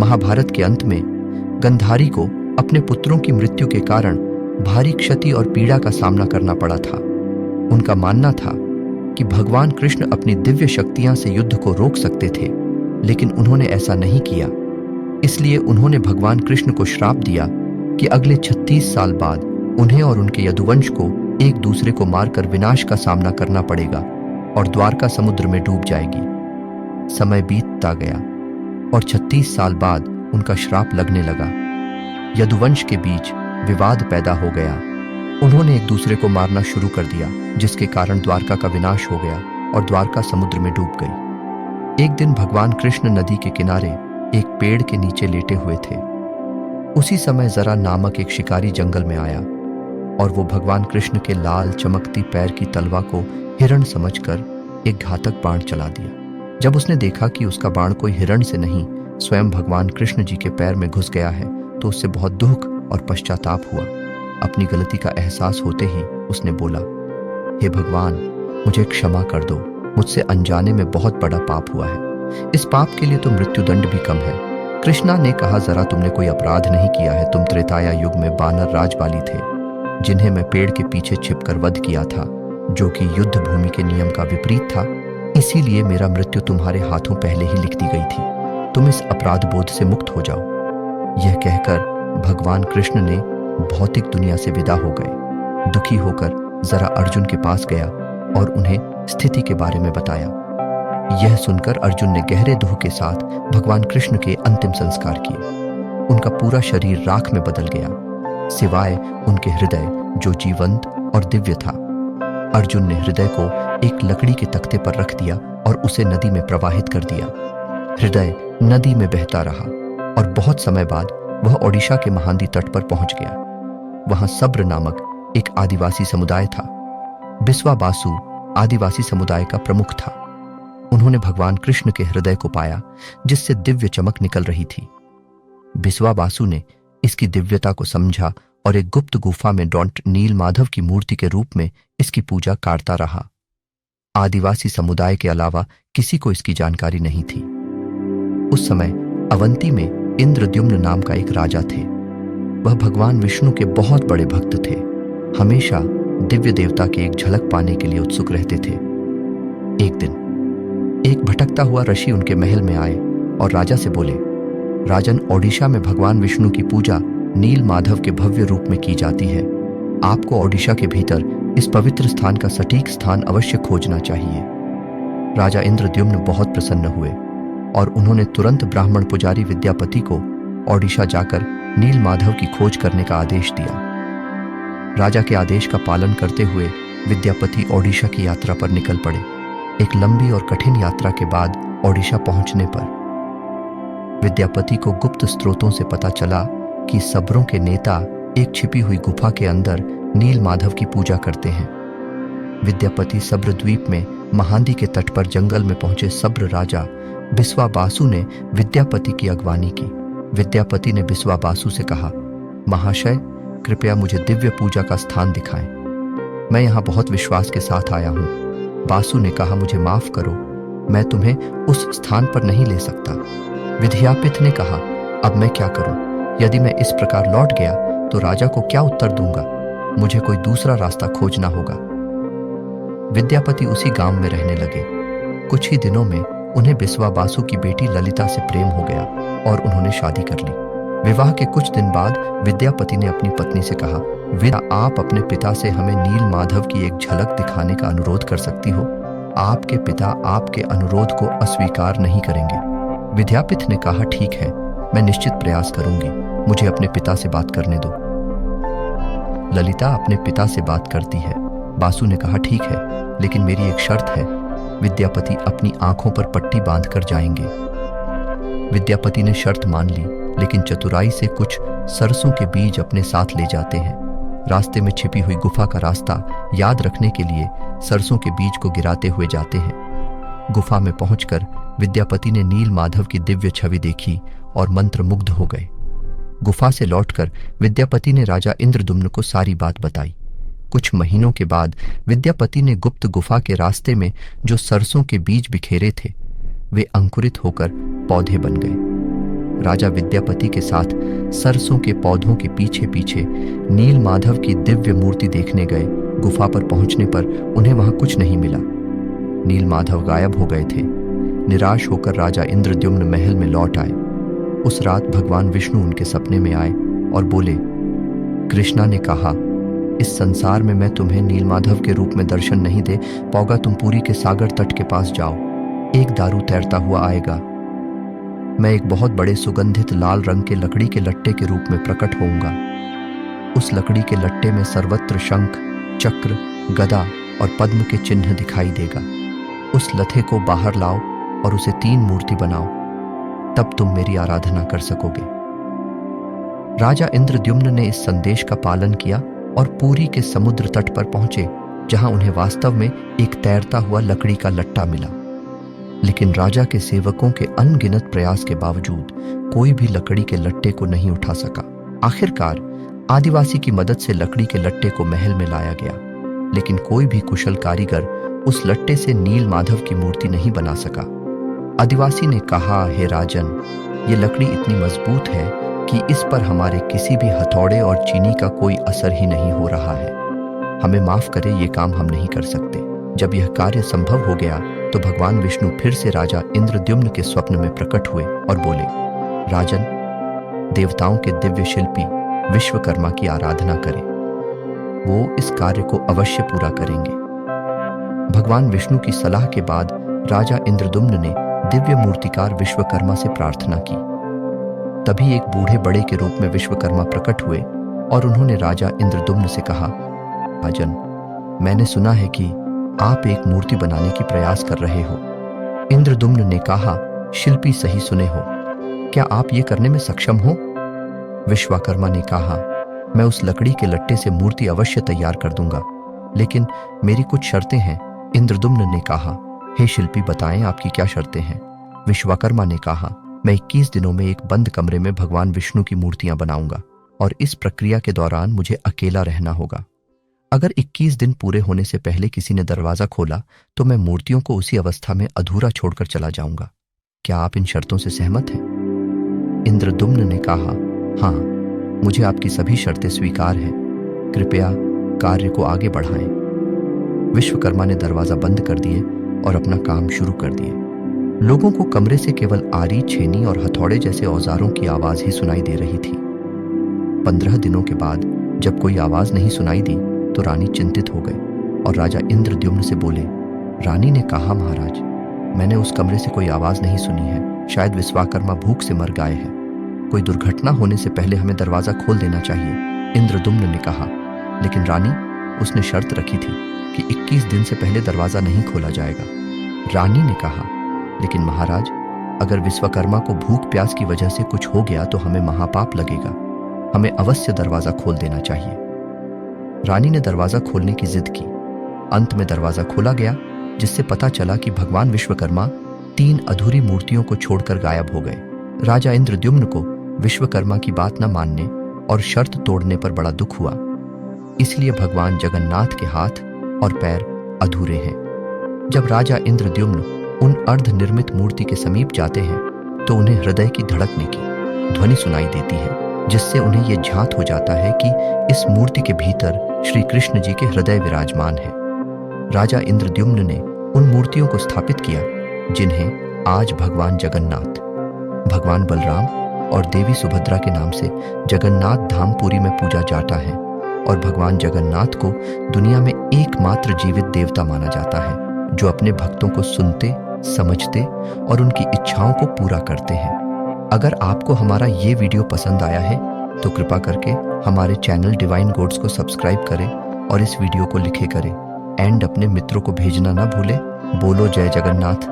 महाभारत के अंत में गंधारी को अपने पुत्रों की मृत्यु के कारण भारी क्षति और पीड़ा का सामना करना पड़ा था। उनका मानना था कि भगवान कृष्ण अपनी दिव्य शक्तियां से युद्ध को रोक सकते थे, लेकिन उन्होंने ऐसा नहीं किया। इसलिए उन्होंने भगवान कृष्ण को श्राप दिया कि अगले 36 साल बाद उन्हें और उनके यदुवंश को एक दूसरे को मारकर विनाश का सामना करना पड़ेगा और द्वारका समुद्र में डूब जाएगी। समय बीतता गया और 36 साल बाद उनका श्राप लगने लगा। यदुवंश के बीच विवाद पैदा हो गया। उन्होंने एक दूसरे को मारना शुरू कर दिया, जिसके कारण द्वारका का विनाश हो गया और द्वारका समुद्र में डूब गई। एक दिन भगवान कृष्ण नदी के किनारे एक पेड़ के नीचे लेटे हुए थे। उसी समय जरा नामक एक शिकारी जंगल में आया और वो भगवान कृष्ण के लाल चमकती पैर की तलवा को हिरण समझकर एक घातक बाण चला दिया। जब उसने देखा कि उसका बाण कोई हिरण से नहीं, स्वयं भगवान कृष्ण जी के पैर में घुस गया है, तो उससे बहुत दुख और पश्चाताप हुआ। अपनी गलती का एहसास होते ही उसने बोला, हे भगवान, मुझे क्षमा कर दो। मुझसे अनजाने में बहुत बड़ा पाप हुआ है। इस पाप के लिए तो मृत्युदंड भी कम है। कृष्णा ने कहा, जरा तुमने कोई अपराध नहीं किया है। तुम त्रेताया युग में बानर राजबाली थे, जिन्हें मैं पेड़ के पीछे छिपकर वध किया था, जो कि युद्ध भूमि के नियम का विपरीत था। इसीलिए मेरा मृत्यु तुम्हारे हाथों पहले ही लिख दी गई थी। तुम इस अपराध बोध से मुक्त हो जाओ। यह कहकर भगवान कृष्ण ने भौतिक दुनिया से विदा हो गए। दुखी होकर जरा अर्जुन के पास गया और उन्हें स्थिति के बारे में बताया। यह सुनकर अर्जुन ने गहरे दुख के साथ भगवान कृष्ण के अंतिम संस्कार किए। उनका पूरा शरीर राख में बदल गया, सिवाय उनके हृदय जो जीवंत और दिव्य था। अर्जुन ने हृदय को एक लकड़ी के तख्ते पर रख दिया और उसे नदी में प्रवाहित कर दिया। हृदय नदी में बहता रहा और बहुत समय बाद वह ओडिशा के महानदी तट पर पहुंच गया। वहां सब्र नामक एक आदिवासी समुदाय था। बिस्वा बासु आदिवासी समुदाय का प्रमुख था। उन्होंने भगवान कृष्ण के हृदय को पाया, जिससे दिव्य चमक निकल रही थी। बिस्वा बासु ने इसकी दिव्यता को समझा और एक गुप्त गुफा में डॉक्ट नील माधव की मूर्ति के रूप में इसकी पूजा करता रहा। आदिवासी समुदाय के अलावा किसी को इसकी जानकारी नहीं थी। उस समय अवंती में इंद्रद्युम्न नाम का एक राजा थे। वह भगवान विष्णु के बहुत बड़े भक्त थे। हमेशा दिव्य देवता के एक झलक पाने के लिए उत्सुक रहते थे। एक दिन एक भटकता हुआ ऋषि उनके महल में आए और राजा से बोले, राजन, ओडिशा में भगवान विष्णु की पूजा नील माधव के भव्य रूप में की जाती है। आपको ओडिशा के भीतर इस पवित्र स्थान का सटीक स्थान अवश्य खोजना चाहिए। राजा इंद्रद्युम्न बहुत प्रसन्न हुए और उन्होंने तुरंत ब्राह्मण पुजारी विद्यापति को ओडिशा जाकर नील माधव की खोज करने का आदेश दिया। राजा के आदेश का पालन करते हुए विद्यापति ओडिशा की यात्रा पर निकल पड़े। एक लंबी और कठिन यात्रा के बाद ओडिशा पहुंचने पर विद्यापति को गुप्त स्रोतों से पता चला कि सब्रों के नेता एक छिपी हुई गुफा के अंदर नील माधव की पूजा करते हैं। विद्यापति सब्र द्वीप में महानदी के तट पर जंगल में पहुंचे सब्र राजा बिस्वा बासु ने विद्यापति की अगवानी की। विद्यापति ने बिस्वा बासु से कहा, महाशय, कृपया मुझे दिव्य पूजा का स्थान दिखाएं। मैं यहाँ बहुत विश्वास के साथ आया हूँ। बासु ने कहा, मुझे माफ करो, मैं तुम्हें उस स्थान पर नहीं ले सकता। विद्यापति ने कहा, अब मैं क्या करूं? यदि मैं इस प्रकार लौट गया तो राजा को क्या उत्तर दूंगा? मुझे कोई दूसरा रास्ता खोजना होगा। विद्यापति उसी गांव में रहने लगे। कुछ ही दिनों में उन्हें बिस्वा बासु की बेटी ललिता से प्रेम हो गया और उन्होंने शादी कर ली। विवाह के कुछ दिन बाद विद्यापति ने अपनी पत्नी से कहा, विद्या, आप अपने पिता से हमें नील माधव की एक झलक दिखाने का अनुरोध कर सकती हो। आपके पिता आपके अनुरोध को अस्वीकार नहीं करेंगे। विद्यापति ने कहा, ठीक है, मैं निश्चित प्रयास करूंगी। मुझे अपने पिता से बात करने दो। ललिता अपने पिता से बात करती है। बासु ने कहा, ठीक है, लेकिन मेरी एक शर्त है। विद्यापति अपनी आंखों पर पट्टी बांधकर जाएंगे। विद्यापति ने शर्त मान ली, लेकिन चतुराई से कुछ सरसों के बीज अपने साथ ले जाते हैं। रास्ते में छिपी हुई गुफा का रास्ता याद रखने के लिए सरसों के बीज को गिराते हुए जाते हैं। गुफा में पहुंचकर विद्यापति ने नील माधव की दिव्य छवि देखी और मंत्रमुग्ध हो गए। गुफा से लौटकर विद्यापति ने राजा इंद्रद्युम्न को सारी बात बताई। कुछ महीनों के बाद विद्यापति ने गुप्त गुफा के रास्ते में जो सरसों के बीज बिखेरे थे, वे अंकुरित होकर पौधे बन गए। राजा विद्यापति के साथ सरसों के पौधों के पीछे पीछे नील माधव की दिव्य मूर्ति देखने गए। गुफा पर पहुंचने पर उन्हें वहां कुछ नहीं मिला। नील माधव गायब हो गए थे। निराश होकर राजा इंद्रद्युम्न महल में लौट आए। उस रात भगवान विष्णु उनके सपने में आए और बोले, कृष्णा ने कहा, इस संसार में मैं तुम्हें नीलमाधव के रूप में दर्शन नहीं दे पाऊंगा। तुम पुरी के सागर तट के पास जाओ, एक दारू तैरता हुआ आएगा। मैं एक बहुत बड़े सुगंधित लाल रंग के लकड़ी के लट्टे के रूप में प्रकट होऊंगा। उस लकड़ी के लट्टे में सर्वत्र शंख, चक्र, गदा और पद्म के चिन्ह दिखाई देगा। उस लथे को बाहर लाओ और उसे 3 मूर्ति बनाओ, तब तुम मेरी आराधना कर सकोगे। राजा इंद्रद्युम्न ने इस संदेश का पालन किया और पुरी के समुद्र तट पर पहुंचे, जहां उन्हें वास्तव में एक तैरता हुआ लकड़ी का लट्टा मिला। लेकिन राजा के सेवकों के अनगिनत प्रयास के बावजूद कोई भी लकड़ी के लट्टे को नहीं उठा सका। आखिरकार आदिवासी की मदद से लकड़ी के लट्टे को महल में लाया गया, लेकिन कोई भी कुशल कारीगर उस लट्टे से नील माधव की मूर्ति नहीं बना सका। आदिवासी ने कहा, हे राजन, ये लकड़ी इतनी मजबूत है कि इस पर हमारे किसी भी हथौड़े और चीनी का कोई असर ही नहीं हो रहा है। हमें माफ करें, ये काम हम नहीं कर सकते। जब यह कार्य संभव हो गया तो भगवान विष्णु फिर से राजा इंद्रद्युम्न के स्वप्न में प्रकट हुए और बोले, राजन, देवताओं के दिव्य शिल्पी विश्वकर्मा की आराधना करें, वो इस कार्य को अवश्य पूरा करेंगे। भगवान विष्णु की सलाह के बाद राजा इंद्रद्युम्न ने दिव्य मूर्तिकार विश्वकर्मा से प्रार्थना की। तभी एक बूढ़े बड़े के रूप में विश्वकर्मा प्रकट हुए और उन्होंने राजा इंद्रद्युम्न से कहा, राजन, मैंने सुना है कि आप एक मूर्ति बनाने की प्रयास कर रहे हो। इंद्रद्युम्न ने कहा, शिल्पी सही सुने हो, क्या आप ये करने में सक्षम हो? विश्वकर्मा ने कहा, मैं उस लकड़ी के लट्टे से मूर्ति अवश्य तैयार कर दूंगा, लेकिन मेरी कुछ शर्तें हैं। इंद्रद्युम्न ने कहा, हे शिल्पी, बताएं आपकी क्या शर्तें हैं? विश्वकर्मा ने कहा, मैं 21 दिनों में एक बंद कमरे में भगवान विष्णु की मूर्तियां बनाऊंगा और इस प्रक्रिया के दौरान मुझे अकेला रहना होगा। अगर 21 दिन पूरे होने से पहले किसी ने दरवाजा खोला तो मैं मूर्तियों को उसी अवस्था में अधूरा छोड़कर चला जाऊंगा। क्या आप इन शर्तों से सहमत हैं? इंद्रद्युम्न ने कहा, हाँ, मुझे आपकी सभी शर्तें स्वीकार हैं। कृपया कार्य को आगे बढ़ाएं। विश्वकर्मा ने दरवाजा बंद कर दिए और अपना काम शुरू कर दिए। लोगों को कमरे से केवल आरी, छेनी और हथौड़े जैसे औजारों की आवाज ही सुनाई दे रही थी। 15 दिनों के बाद जब कोई आवाज नहीं सुनाई दी तो रानी चिंतित हो गई और राजा इंद्रद्युम्न से बोले, रानी ने कहा, महाराज, मैंने उस कमरे से कोई आवाज नहीं सुनी है। शायद विश्वकर्मा भूख से मर गए हैं। कोई दुर्घटना होने से पहले हमें दरवाजा खोल देना चाहिए। इंद्रद्युम्न ने कहा, लेकिन रानी, उसने शर्त रखी थी कि 21 दिन से पहले दरवाजा नहीं खोला जाएगा। रानी ने कहा, लेकिन महाराज, अगर विश्वकर्मा को भूख प्यास की वजह से कुछ हो गया तो हमें महापाप लगेगा। हमें अवश्य दरवाजा खोल देना चाहिए। रानी ने दरवाजा खोलने की जिद की। अंत में दरवाजा खोला गया, जिससे पता चला कि भगवान विश्वकर्मा 3 अधूरी मूर्तियों को छोड़कर गायब हो गए। राजा इंद्रद्युम्न को विश्वकर्मा की बात न मानने और शर्त तोड़ने पर बड़ा दुख हुआ। इसलिए भगवान जगन्नाथ के हाथ और पैर अधूरे हैं। जब राजा इंद्रद्युम्न उन अर्धनिर्मित मूर्ति के समीप जाते हैं तो उन्हें हृदय की धड़कने की ध्वनि सुनाई देती है, जिससे उन्हें यह झांत हो जाता है कि इस मूर्ति के भीतर श्री कृष्ण जी के हृदय विराजमान है। राजा इंद्रद्युम्न ने उन मूर्तियों को स्थापित किया जिन्हें आज भगवान जगन्नाथ, भगवान बलराम और देवी सुभद्रा के नाम से जगन्नाथ धाम पुरी में पूजा जाता है। और भगवान जगन्नाथ को दुनिया में एकमात्र जीवित देवता माना जाता है जो अपने भक्तों को सुनते, समझते और उनकी इच्छाओं को पूरा करते हैं। अगर आपको हमारा ये वीडियो पसंद आया है तो कृपा करके हमारे चैनल डिवाइन गोड्स को सब्सक्राइब करें और इस वीडियो को लिखे करें एंड अपने मित्रों को भेजना ना भूलें। बोलो जय जगन्नाथ।